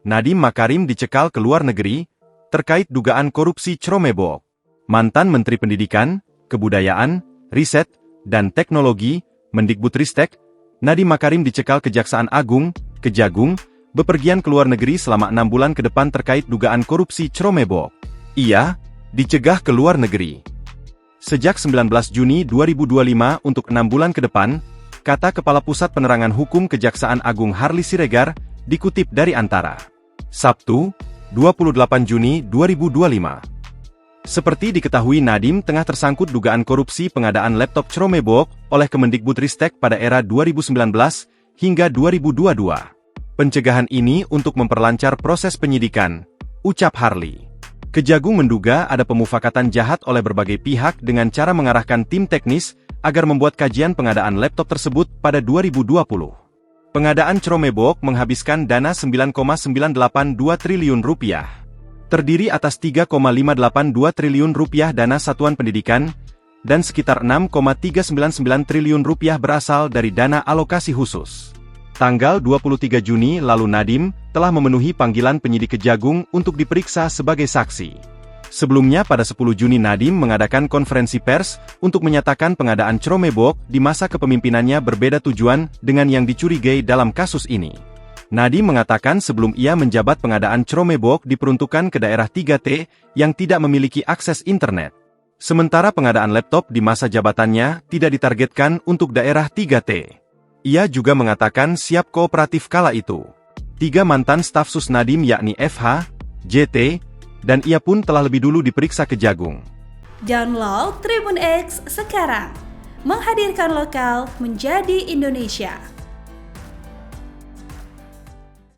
Nadiem Makarim dicekal ke luar negeri, terkait dugaan korupsi Cromebook. Mantan Menteri Pendidikan, Kebudayaan, Riset, dan Teknologi, Mendikbudristek, Nadiem Makarim dicekal Kejaksaan Agung, Kejagung, bepergian ke luar negeri selama 6 bulan ke depan terkait dugaan korupsi Cromebook. Ia dicegah ke luar negeri sejak 19 Juni 2025 untuk 6 bulan ke depan, kata Kepala Pusat Penerangan Hukum Kejaksaan Agung Harli Siregar, dikutip dari Antara. Sabtu, 28 Juni 2025. Seperti diketahui, Nadiem tengah tersangkut dugaan korupsi pengadaan laptop Cromebook oleh Kemendikbudristek pada era 2019 hingga 2022. Pencegahan ini untuk memperlancar proses penyidikan, ucap Harli. Kejagung menduga ada pemufakatan jahat oleh berbagai pihak dengan cara mengarahkan tim teknis agar membuat kajian pengadaan laptop tersebut pada 2020. Pengadaan Cromebook menghabiskan dana Rp9,982 triliun. Terdiri atas Rp3,582 triliun dana satuan pendidikan, dan sekitar Rp6,399 triliun berasal dari dana alokasi khusus. Tanggal 23 Juni lalu Nadiem telah memenuhi panggilan penyidik Kejagung untuk diperiksa sebagai saksi. Sebelumnya pada 10 Juni Nadiem mengadakan konferensi pers untuk menyatakan pengadaan Cromebook di masa kepemimpinannya berbeda tujuan dengan yang dicurigai dalam kasus ini. Nadiem mengatakan sebelum ia menjabat pengadaan Cromebook diperuntukkan ke daerah 3T yang tidak memiliki akses internet. Sementara pengadaan laptop di masa jabatannya tidak ditargetkan untuk daerah 3T. Ia juga mengatakan siap kooperatif kala itu. 3 mantan staf sus Nadiem yakni FH, JT, dan ia pun telah lebih dulu diperiksa Kejagung. Download Tribun X sekarang, menghadirkan lokal menjadi Indonesia.